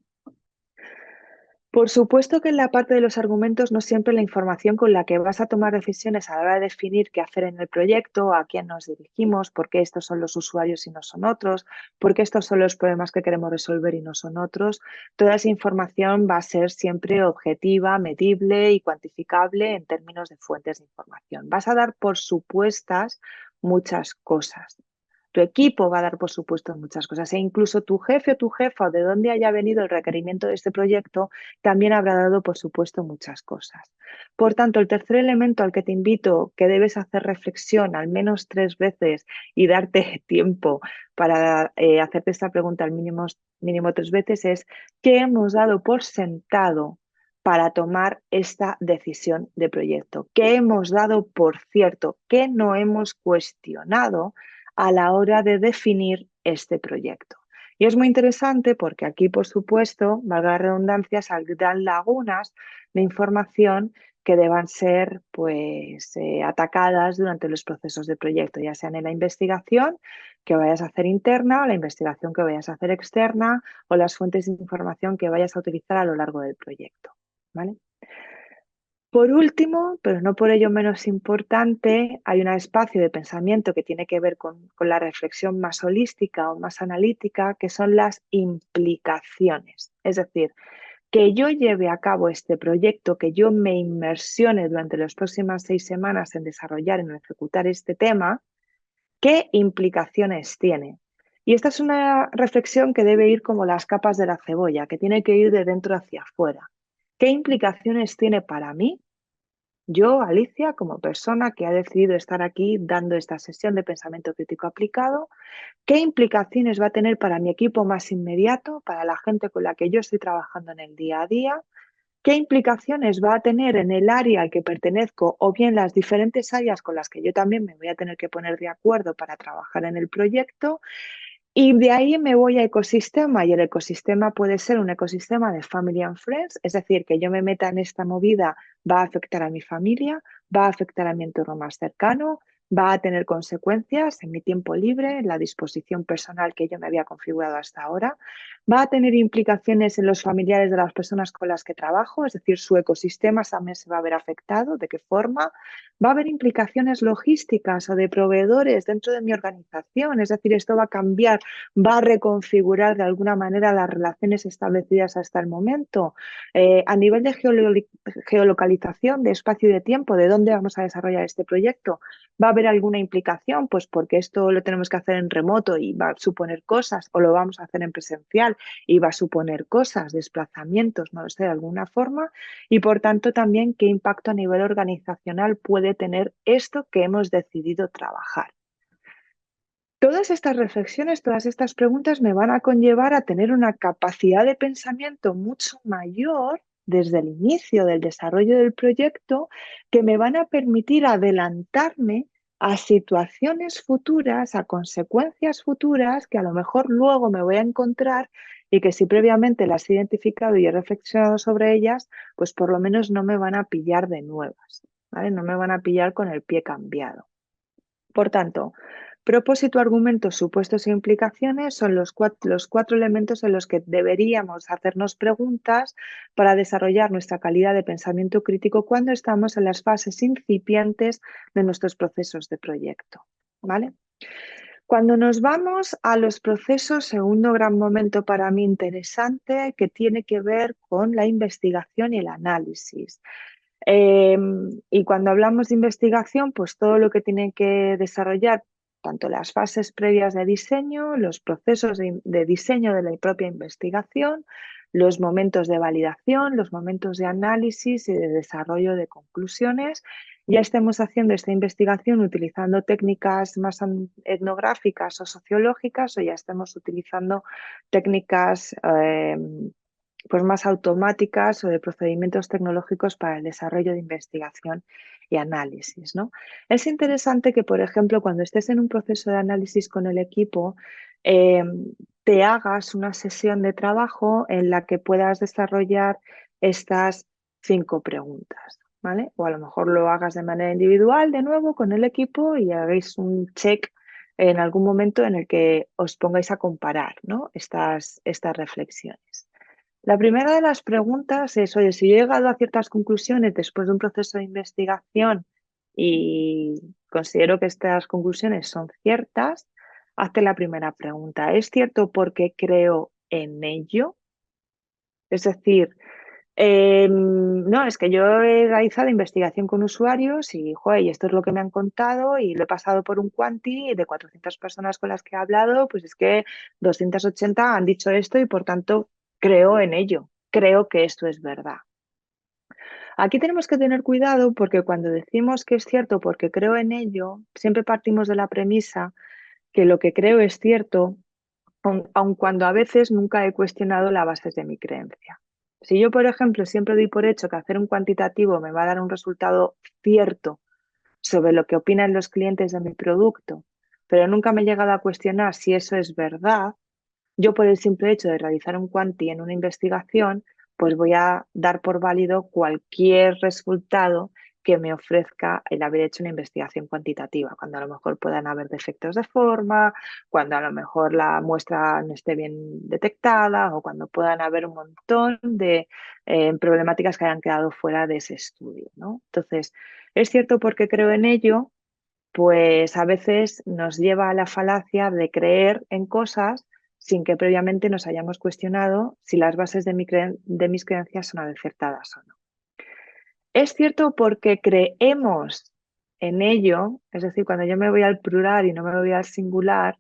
Por supuesto que en la parte de los argumentos no siempre la información con la que vas a tomar decisiones a la hora de definir qué hacer en el proyecto, a quién nos dirigimos, por qué estos son los usuarios y no son otros, por qué estos son los problemas que queremos resolver y no son otros. Toda esa información va a ser siempre objetiva, medible y cuantificable en términos de fuentes de información. Vas a dar por supuestas muchas cosas. Tu equipo va a dar por supuesto muchas cosas e incluso tu jefe o tu jefa o de dónde haya venido el requerimiento de este proyecto también habrá dado por supuesto muchas cosas. Por tanto, el tercer elemento al que te invito, que debes hacer reflexión al menos 3 veces y darte tiempo para hacerte esta pregunta al mínimo 3 veces es ¿qué hemos dado por sentado para tomar esta decisión de proyecto? ¿Qué hemos dado por cierto? ¿Qué no hemos cuestionado a la hora de definir este proyecto? Y es muy interesante porque aquí, por supuesto, valga la redundancia, saldrán lagunas de información que deban ser pues, atacadas durante los procesos de proyecto, ya sean en la investigación que vayas a hacer interna o la investigación que vayas a hacer externa o las fuentes de información que vayas a utilizar a lo largo del proyecto, ¿vale? Por último, pero no por ello menos importante, hay un espacio de pensamiento que tiene que ver con la reflexión más holística o más analítica, que son las implicaciones. Es decir, que yo lleve a cabo este proyecto, que yo me inmersione durante las próximas 6 semanas en desarrollar, en ejecutar este tema, ¿qué implicaciones tiene? Y esta es una reflexión que debe ir como las capas de la cebolla, que tiene que ir de dentro hacia afuera. ¿Qué implicaciones tiene para mí? Yo, Alicia, como persona que ha decidido estar aquí dando esta sesión de pensamiento crítico aplicado, ¿qué implicaciones va a tener para mi equipo más inmediato, para la gente con la que yo estoy trabajando en el día a día? ¿Qué implicaciones va a tener en el área al que pertenezco o bien las diferentes áreas con las que yo también me voy a tener que poner de acuerdo para trabajar en el proyecto? Y de ahí me voy a ecosistema y el ecosistema puede ser un ecosistema de family and friends, es decir, que yo me meta en esta movida va a afectar a mi familia, va a afectar a mi entorno más cercano, va a tener consecuencias en mi tiempo libre, en la disposición personal que yo me había configurado hasta ahora, va a tener implicaciones en los familiares de las personas con las que trabajo, es decir, su ecosistema también se va a ver afectado, ¿de qué forma? Va a haber implicaciones logísticas o de proveedores dentro de mi organización, es decir, esto va a cambiar, va a reconfigurar de alguna manera las relaciones establecidas hasta el momento. A nivel de geolocalización, de espacio y de tiempo, de dónde vamos a desarrollar este proyecto, ¿va a haber alguna implicación? Pues porque esto lo tenemos que hacer en remoto y va a suponer cosas, o lo vamos a hacer en presencial y va a suponer cosas, desplazamientos, no lo sé, de alguna forma, y por tanto también qué impacto a nivel organizacional puede tener esto que hemos decidido trabajar. Todas estas reflexiones, todas estas preguntas me van a conllevar a tener una capacidad de pensamiento mucho mayor desde el inicio del desarrollo del proyecto que me van a permitir adelantarme a situaciones futuras, a consecuencias futuras que a lo mejor luego me voy a encontrar y que si previamente las he identificado y he reflexionado sobre ellas, pues por lo menos no me van a pillar de nuevas, ¿vale? No me van a pillar con el pie cambiado. Por tanto, propósito, argumentos, supuestos e implicaciones son los cuatro elementos en los que deberíamos hacernos preguntas para desarrollar nuestra calidad de pensamiento crítico cuando estamos en las fases incipientes de nuestros procesos de proyecto, ¿vale? Cuando nos vamos a los procesos, segundo gran momento para mí interesante que tiene que ver con la investigación y el análisis. Eh, y cuando hablamos de investigación, pues todo lo que tiene que desarrollar, tanto las fases previas de diseño, los procesos de diseño de la propia investigación, los momentos de validación, los momentos de análisis y de desarrollo de conclusiones. Ya estemos haciendo esta investigación utilizando técnicas más etnográficas o sociológicas, o ya estemos utilizando técnicas pues más automáticas o de procedimientos tecnológicos para el desarrollo de investigación y análisis, ¿no? Es interesante que, por ejemplo, cuando estés en un proceso de análisis con el equipo, eh, te hagas una sesión de trabajo en la que puedas desarrollar estas 5 preguntas, ¿vale? O a lo mejor lo hagas de manera individual de nuevo con el equipo y hagáis un check en algún momento en el que os pongáis a comparar, ¿no? Estas reflexiones. La primera de las preguntas es, oye, si yo he llegado a ciertas conclusiones después de un proceso de investigación y considero que estas conclusiones son ciertas, hazte la primera pregunta. ¿Es cierto porque creo en ello? Es decir, no, es que yo he realizado investigación con usuarios y, joder, y esto es lo que me han contado y lo he pasado por un quanti y de 400 personas con las que he hablado, pues es que 280 han dicho esto y por tanto creo en ello, creo que esto es verdad. Aquí tenemos que tener cuidado porque cuando decimos que es cierto porque creo en ello, siempre partimos de la premisa que lo que creo es cierto aun cuando a veces nunca he cuestionado las bases de mi creencia. Si yo, por ejemplo, siempre doy por hecho que hacer un cuantitativo me va a dar un resultado cierto sobre lo que opinan los clientes de mi producto, pero nunca me he llegado a cuestionar si eso es verdad, yo por el simple hecho de realizar un quanti en una investigación, pues voy a dar por válido cualquier resultado que me ofrezca el haber hecho una investigación cuantitativa, cuando a lo mejor puedan haber defectos de forma, cuando a lo mejor la muestra no esté bien detectada o cuando puedan haber un montón de problemáticas que hayan quedado fuera de ese estudio, ¿no? Entonces, es cierto porque creo en ello, pues a veces nos lleva a la falacia de creer en cosas sin que previamente nos hayamos cuestionado si las bases de mis creencias son acertadas o no. Es cierto porque creemos en ello, es decir, cuando yo me voy al plural y no me voy al singular,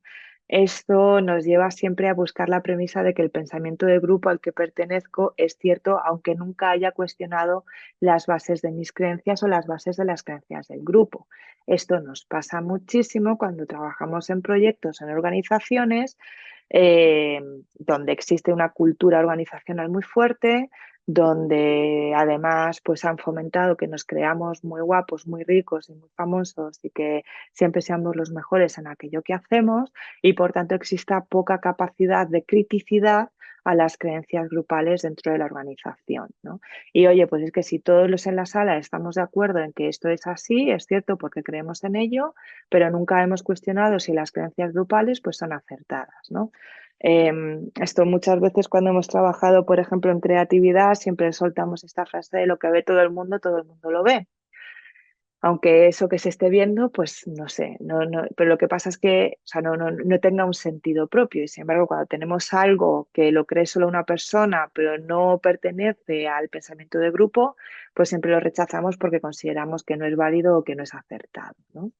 esto nos lleva siempre a buscar la premisa de que el pensamiento de grupo al que pertenezco es cierto, aunque nunca haya cuestionado las bases de mis creencias o las bases de las creencias del grupo. Esto nos pasa muchísimo cuando trabajamos en proyectos, en organizaciones, eh, donde existe una cultura organizacional muy fuerte, donde además pues han fomentado que nos creamos muy guapos, muy ricos y muy famosos y que siempre seamos los mejores en aquello que hacemos y por tanto exista poca capacidad de criticidad a las creencias grupales dentro de la organización, ¿no? Y oye, pues es que si todos los en la sala estamos de acuerdo en que esto es así, es cierto porque creemos en ello, pero nunca hemos cuestionado si las creencias grupales pues son acertadas, ¿no? Esto muchas veces cuando hemos trabajado, por ejemplo, en creatividad, siempre soltamos esta frase de lo que ve todo el mundo lo ve. Aunque eso que se esté viendo, pues no sé, pero lo que pasa es que o sea, no tenga un sentido propio. Y sin embargo, cuando tenemos algo que lo cree solo una persona, pero no pertenece al pensamiento de grupo, pues siempre lo rechazamos porque consideramos que no es válido o que no es acertado, ¿no?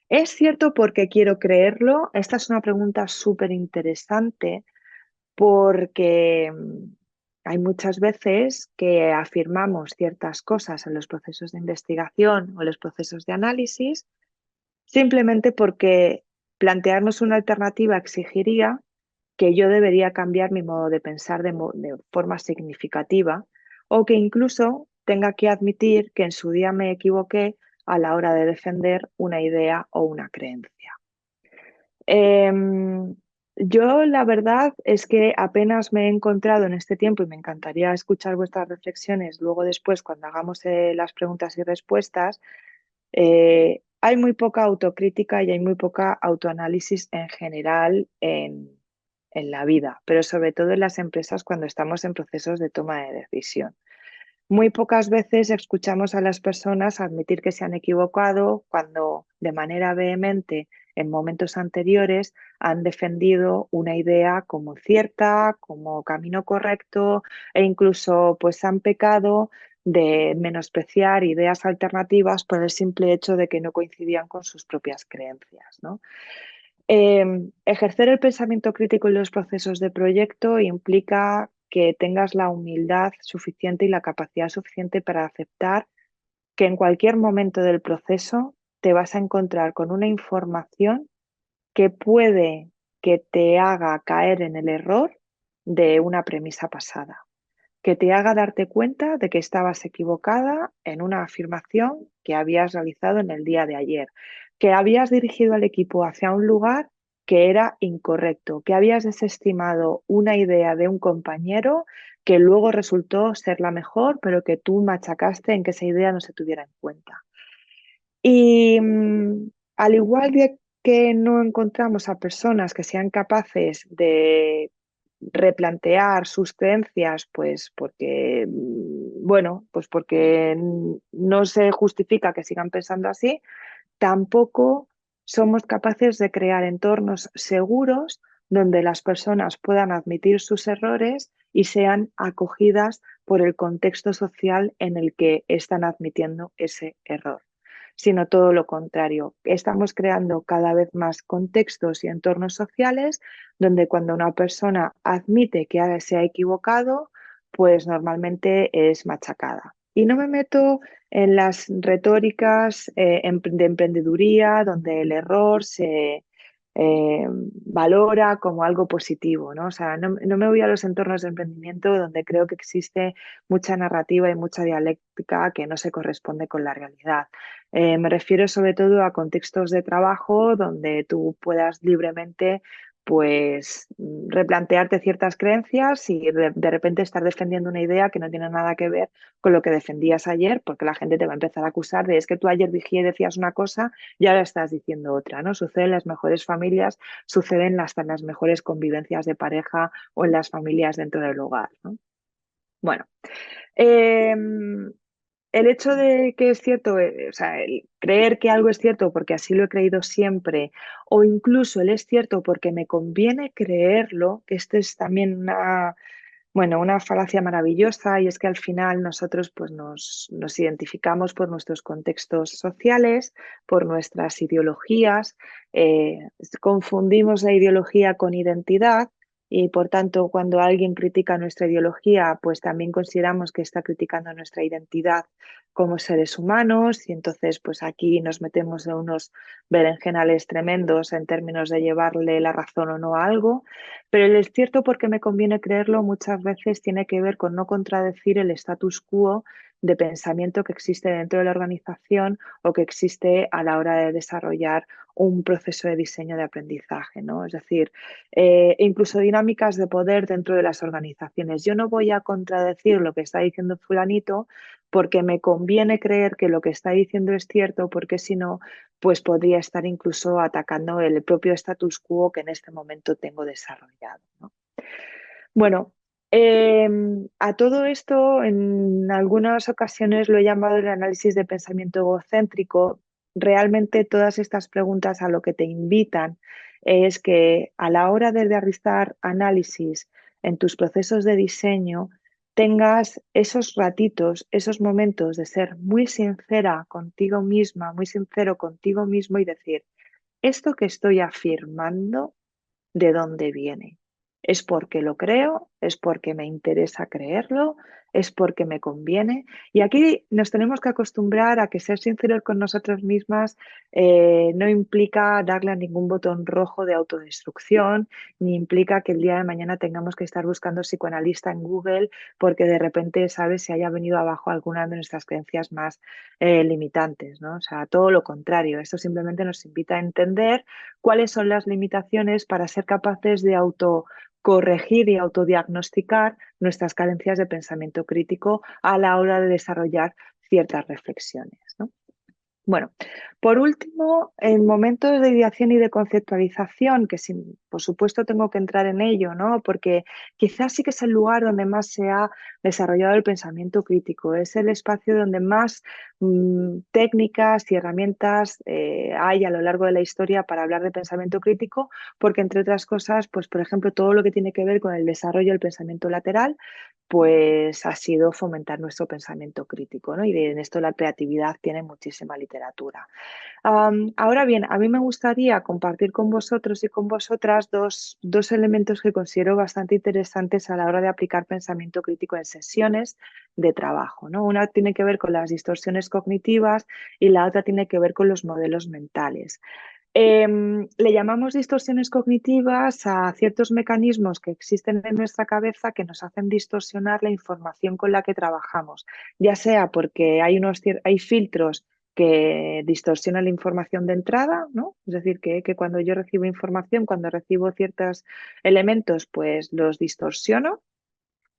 ¿Es cierto porque quiero creerlo? Esta es una pregunta súper interesante porque hay muchas veces que afirmamos ciertas cosas en los procesos de investigación o en los procesos de análisis simplemente porque plantearnos una alternativa exigiría que yo debería cambiar mi modo de pensar de forma significativa o que incluso tenga que admitir que en su día me equivoqué a la hora de defender una idea o una creencia. Em, yo la verdad es que apenas me he encontrado en este tiempo y me encantaría escuchar vuestras reflexiones luego después cuando hagamos las preguntas y respuestas. Hay muy poca autocrítica y hay muy poca autoanálisis en general en la vida, pero sobre todo en las empresas cuando estamos en procesos de toma de decisión. Muy pocas veces escuchamos a las personas admitir que se han equivocado cuando de manera vehemente en momentos anteriores han defendido una idea como cierta, como camino correcto e incluso pues han pecado de menospreciar ideas alternativas por el simple hecho de que no coincidían con sus propias creencias, ¿no? Ejercer el pensamiento crítico en los procesos de proyecto implica que tengas la humildad suficiente y la capacidad suficiente para aceptar que en cualquier momento del proceso te vas a encontrar con una información que puede que te haga caer en el error de una premisa pasada, que te haga darte cuenta de que estabas equivocada en una afirmación que habías realizado en el día de ayer, que habías dirigido al equipo hacia un lugar que era incorrecto, que habías desestimado una idea de un compañero que luego resultó ser la mejor, pero que tú machacaste en que esa idea no se tuviera en cuenta. Y al igual de que no encontramos a personas que sean capaces de replantear sus creencias, pues porque, bueno, pues porque no se justifica que sigan pensando así, tampoco somos capaces de crear entornos seguros donde las personas puedan admitir sus errores y sean acogidas por el contexto social en el que están admitiendo ese error, sino todo lo contrario. Estamos creando cada vez más contextos y entornos sociales donde cuando una persona admite que se ha equivocado, pues normalmente es machacada. Y no me meto en las retóricas de emprendeduría, donde el error se valora como algo positivo, ¿no? O sea, no me voy a los entornos de emprendimiento donde creo que existe mucha narrativa y mucha dialéctica que no se corresponde con la realidad. Me refiero sobre todo a contextos de trabajo donde tú puedas libremente pues replantearte ciertas creencias y de repente estar defendiendo una idea que no tiene nada que ver con lo que defendías ayer, porque la gente te va a empezar a acusar de es que tú ayer decías una cosa y ahora estás diciendo otra, ¿no? Sucede en las mejores familias, suceden hasta en las mejores convivencias de pareja o en las familias dentro del hogar, ¿no? Bueno, eh, el hecho de que es cierto, o sea, el creer que algo es cierto porque así lo he creído siempre, o incluso el es cierto porque me conviene creerlo, que esto es también una falacia maravillosa, y es que al final nosotros pues nos identificamos por nuestros contextos sociales, por nuestras ideologías, confundimos la ideología con identidad y por tanto cuando alguien critica nuestra ideología pues también consideramos que está criticando nuestra identidad como seres humanos y entonces pues aquí nos metemos en unos berenjenales tremendos en términos de llevarle la razón o no a algo. Pero el es cierto porque me conviene creerlo muchas veces tiene que ver con no contradecir el status quo de pensamiento que existe dentro de la organización o que existe a la hora de desarrollar un proceso de diseño de aprendizaje, ¿no? Es decir, incluso dinámicas de poder dentro de las organizaciones. Yo no voy a contradecir lo que está diciendo fulanito porque me conviene creer que lo que está diciendo es cierto, porque si no, pues podría estar incluso atacando el propio status quo que en este momento tengo desarrollado, ¿no? Bueno, a todo esto en algunas ocasiones lo he llamado el análisis de pensamiento egocéntrico. Realmente todas estas preguntas a lo que te invitan es que a la hora de realizar análisis en tus procesos de diseño tengas esos ratitos, esos momentos de ser muy sincera contigo misma, muy sincero contigo mismo y decir, esto que estoy afirmando, ¿de dónde viene? ¿Es porque lo creo? ¿Es porque me interesa creerlo? ¿Es porque me conviene? Y aquí nos tenemos que acostumbrar a que ser sinceros con nosotras mismas no implica darle a ningún botón rojo de autodestrucción, ni implica que el día de mañana tengamos que estar buscando psicoanalista en Google porque de repente, ¿sabes?, se haya venido abajo alguna de nuestras creencias más limitantes, ¿no? O sea, todo lo contrario. Esto simplemente nos invita a entender cuáles son las limitaciones para ser capaces de autocorregir y autodiagnosticar nuestras carencias de pensamiento crítico a la hora de desarrollar ciertas reflexiones, ¿no? Bueno, por último, en momentos de ideación y de conceptualización, que por supuesto tengo que entrar en ello, ¿no? Porque quizás sí que es el lugar donde más se ha desarrollado el pensamiento crítico, es el espacio donde más técnicas y herramientas hay a lo largo de la historia para hablar de pensamiento crítico, porque entre otras cosas, pues por ejemplo, todo lo que tiene que ver con el desarrollo del pensamiento lateral, pues ha sido fomentar nuestro pensamiento crítico, ¿no? Y en esto la creatividad tiene muchísima literatura. Ahora bien, a mí me gustaría compartir con vosotros y con vosotras dos elementos que considero bastante interesantes a la hora de aplicar pensamiento crítico en sesiones de trabajo, ¿no? Una tiene que ver con las distorsiones cognitivas y la otra tiene que ver con los modelos mentales. Le llamamos distorsiones cognitivas a ciertos mecanismos que existen en nuestra cabeza que nos hacen distorsionar la información con la que trabajamos, ya sea porque hay filtros que distorsionan la información de entrada, ¿no? Es decir, que cuando yo recibo información, cuando recibo ciertos elementos, pues los distorsiono.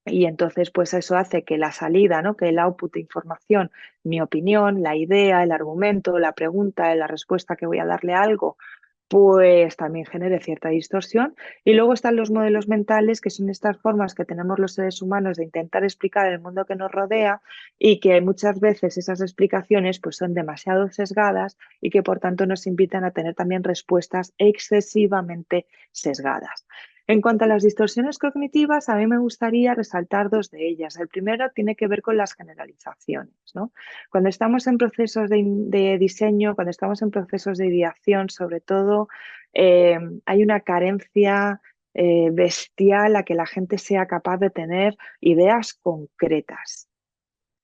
Y entonces, pues eso hace que la salida, ¿no? Que el output de información, mi opinión, la idea, el argumento, la pregunta, la respuesta que voy a darle a algo, pues también genere cierta distorsión. Y luego están los modelos mentales, que son estas formas que tenemos los seres humanos de intentar explicar el mundo que nos rodea y que muchas veces esas explicaciones pues son demasiado sesgadas y que por tanto nos invitan a tener también respuestas excesivamente sesgadas. En cuanto a las distorsiones cognitivas, a mí me gustaría resaltar dos de ellas. El primero tiene que ver con las generalizaciones, ¿no? Cuando estamos en procesos de diseño, cuando estamos en procesos de ideación, sobre todo, hay una carencia bestial a que la gente sea capaz de tener ideas concretas.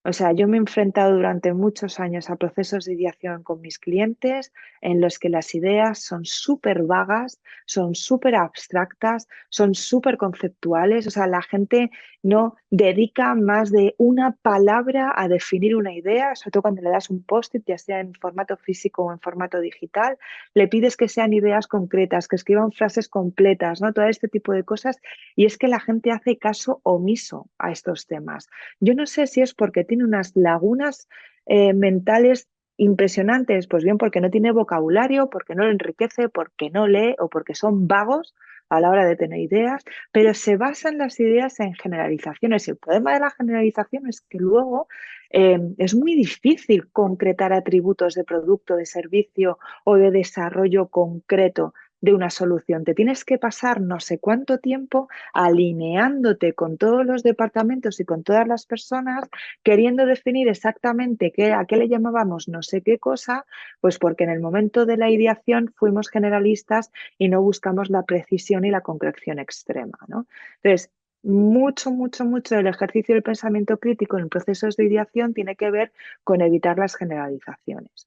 O sea, yo me he enfrentado durante muchos años a procesos de ideación con mis clientes en los que las ideas son súper vagas, son súper abstractas, son súper conceptuales. O sea, la gente no dedica más de una palabra a definir una idea, sobre todo cuando le das un post-it, ya sea en formato físico o en formato digital, le pides que sean ideas concretas, que escriban frases completas, ¿no? Todo este tipo de cosas. Y es que la gente hace caso omiso a estos temas. Yo no sé si es porque tiene unas lagunas mentales impresionantes, pues bien porque no tiene vocabulario, porque no lo enriquece, porque no lee o porque son vagos a la hora de tener ideas, pero se basan las ideas en generalizaciones. Y el problema de la generalización es que luego es muy difícil concretar atributos de producto, de servicio o de desarrollo concreto de una solución. Te tienes que pasar no sé cuánto tiempo alineándote con todos los departamentos y con todas las personas, queriendo definir exactamente a qué le llamábamos no sé qué cosa, pues porque en el momento de la ideación fuimos generalistas y no buscamos la precisión y la concreción extrema, ¿no? Entonces, mucho del ejercicio del pensamiento crítico en procesos de ideación tiene que ver con evitar las generalizaciones.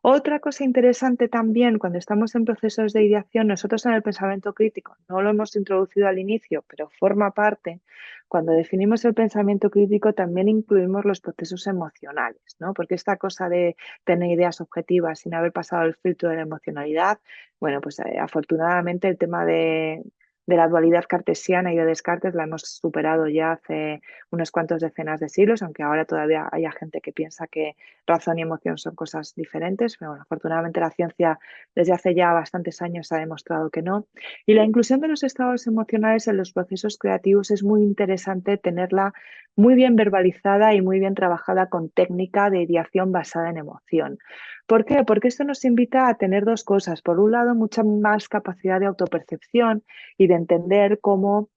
Otra cosa interesante también cuando estamos en procesos de ideación, nosotros en el pensamiento crítico no lo hemos introducido al inicio, pero forma parte. Cuando definimos el pensamiento crítico también incluimos los procesos emocionales, ¿no? Porque esta cosa de tener ideas objetivas sin haber pasado el filtro de la emocionalidad, bueno, pues afortunadamente el tema de la dualidad cartesiana y de Descartes la hemos superado ya hace unos cuantos decenas de siglos, aunque ahora todavía haya gente que piensa que razón y emoción son cosas diferentes, pero bueno, afortunadamente la ciencia desde hace ya bastantes años ha demostrado que no. Y la inclusión de los estados emocionales en los procesos creativos es muy interesante tenerla muy bien verbalizada y muy bien trabajada con técnica de ideación basada en emoción. ¿Por qué? Porque esto nos invita a tener dos cosas. Por un lado, mucha más capacidad de autopercepción y de entender cómo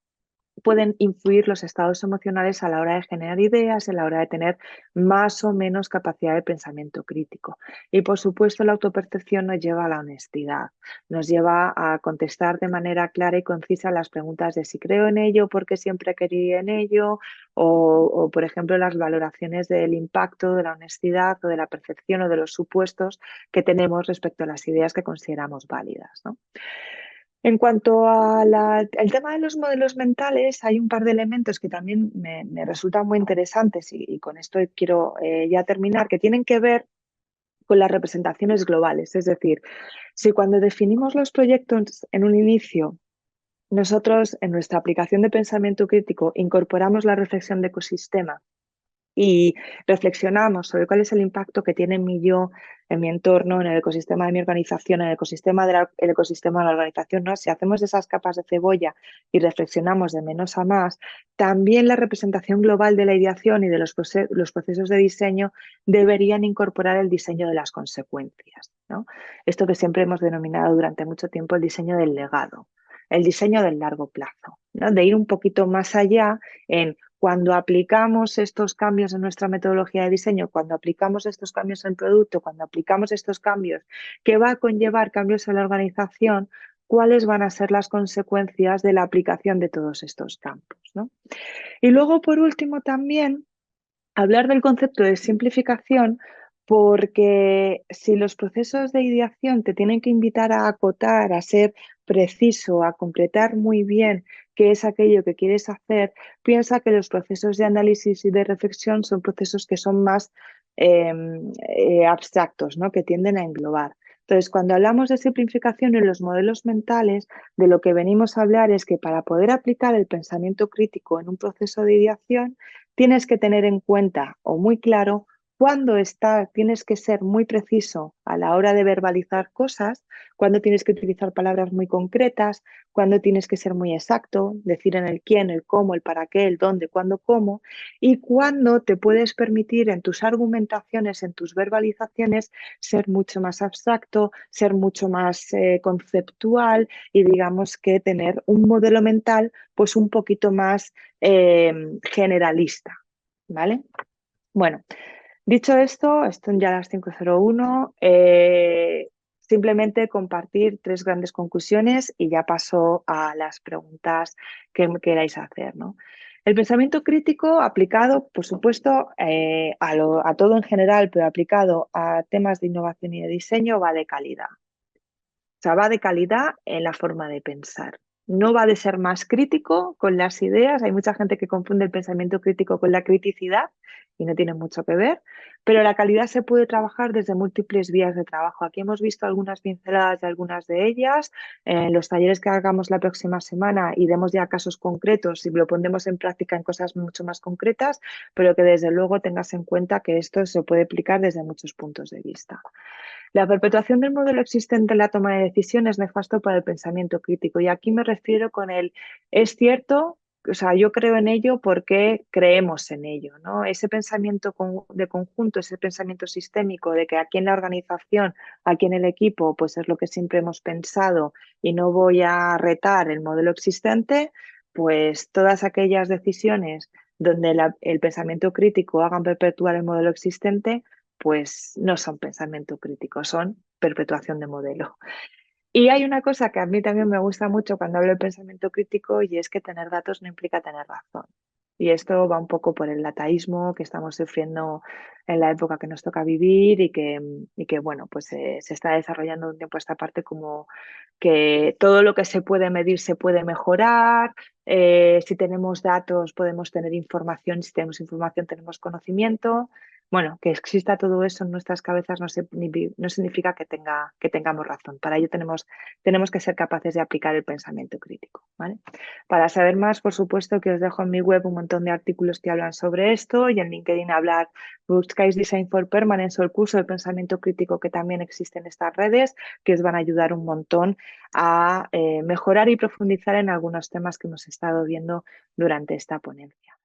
pueden influir los estados emocionales a la hora de generar ideas, a la hora de tener más o menos capacidad de pensamiento crítico. Y por supuesto, la autopercepción nos lleva a la honestidad, nos lleva a contestar de manera clara y concisa las preguntas de si creo en ello, por qué siempre quería en ello, por ejemplo, las valoraciones del impacto, de la honestidad o de la percepción o de los supuestos que tenemos respecto a las ideas que consideramos válidas, ¿no? En cuanto al tema de los modelos mentales, hay un par de elementos que también me resultan muy interesantes y con esto quiero ya terminar, que tienen que ver con las representaciones globales. Es decir, si cuando definimos los proyectos en un inicio, nosotros en nuestra aplicación de pensamiento crítico incorporamos la reflexión de ecosistema y reflexionamos sobre cuál es el impacto que tiene en mi yo, en mi entorno, en el ecosistema de mi organización, en el ecosistema el ecosistema de la organización, ¿no? Si hacemos esas capas de cebolla y reflexionamos de menos a más, también la representación global de la ideación y de los procesos de diseño deberían incorporar el diseño de las consecuencias, ¿no? Esto que siempre hemos denominado durante mucho tiempo el diseño del legado, el diseño del largo plazo, ¿no? De ir un poquito más allá en cuando aplicamos estos cambios en nuestra metodología de diseño, cuando aplicamos estos cambios en producto, cuando aplicamos estos cambios que va a conllevar cambios en la organización, cuáles van a ser las consecuencias de la aplicación de todos estos campos, ¿no? Y luego, por último, también hablar del concepto de simplificación, porque si los procesos de ideación te tienen que invitar a acotar, a ser preciso, a completar muy bien qué es aquello que quieres hacer, piensa que los procesos de análisis y de reflexión son procesos que son más eh, abstractos, ¿no? Que tienden a englobar. Entonces, cuando hablamos de simplificación en los modelos mentales, de lo que venimos a hablar es que para poder aplicar el pensamiento crítico en un proceso de ideación, tienes que tener en cuenta o muy claro cuándo tienes que ser muy preciso a la hora de verbalizar cosas, cuándo tienes que utilizar palabras muy concretas, cuándo tienes que ser muy exacto, decir en el quién, el cómo, el para qué, el dónde, cuándo, cómo, y cuándo te puedes permitir en tus argumentaciones, en tus verbalizaciones, ser mucho más abstracto, ser mucho más conceptual y digamos que tener un modelo mental pues un poquito más generalista, ¿vale? Bueno, dicho esto, están ya las 5:01. Simplemente compartir tres grandes conclusiones y ya paso a las preguntas que me queráis hacer, ¿no? El pensamiento crítico aplicado, por supuesto, a todo en general, pero aplicado a temas de innovación y de diseño, va de calidad. O sea, va de calidad en la forma de pensar. No va de ser más crítico con las ideas. Hay mucha gente que confunde el pensamiento crítico con la criticidad y no tiene mucho que ver, pero la calidad se puede trabajar desde múltiples vías de trabajo. Aquí hemos visto algunas pinceladas de algunas de ellas. En los talleres que hagamos la próxima semana iremos ya a casos concretos y lo pondremos en práctica en cosas mucho más concretas, pero que desde luego tengas en cuenta que esto se puede aplicar desde muchos puntos de vista. La perpetuación del modelo existente en la toma de decisiones es nefasto para el pensamiento crítico. Y aquí me refiero con el, es cierto, o sea, yo creo en ello porque creemos en ello, ¿no? Ese pensamiento de conjunto, ese pensamiento sistémico de que aquí en la organización, aquí en el equipo, pues es lo que siempre hemos pensado y no voy a retar el modelo existente, pues todas aquellas decisiones donde el pensamiento crítico hagan perpetuar el modelo existente, pues no son pensamiento crítico, son perpetuación de modelo. Y hay una cosa que a mí también me gusta mucho cuando hablo de pensamiento crítico y es que tener datos no implica tener razón. Y esto va un poco por el lataísmo que estamos sufriendo en la época que nos toca vivir y que bueno, pues se está desarrollando de un tiempo a esta parte como que todo lo que se puede medir se puede mejorar, si tenemos datos podemos tener información, si tenemos información tenemos conocimiento. Bueno, que exista todo eso en nuestras cabezas no significa que tengamos razón. Para ello tenemos que ser capaces de aplicar el pensamiento crítico, ¿vale? Para saber más, por supuesto, que os dejo en mi web un montón de artículos que hablan sobre esto y en LinkedIn buscáis Design for Permanence o el curso de pensamiento crítico que también existe en estas redes, que os van a ayudar un montón a mejorar y profundizar en algunos temas que hemos estado viendo durante esta ponencia.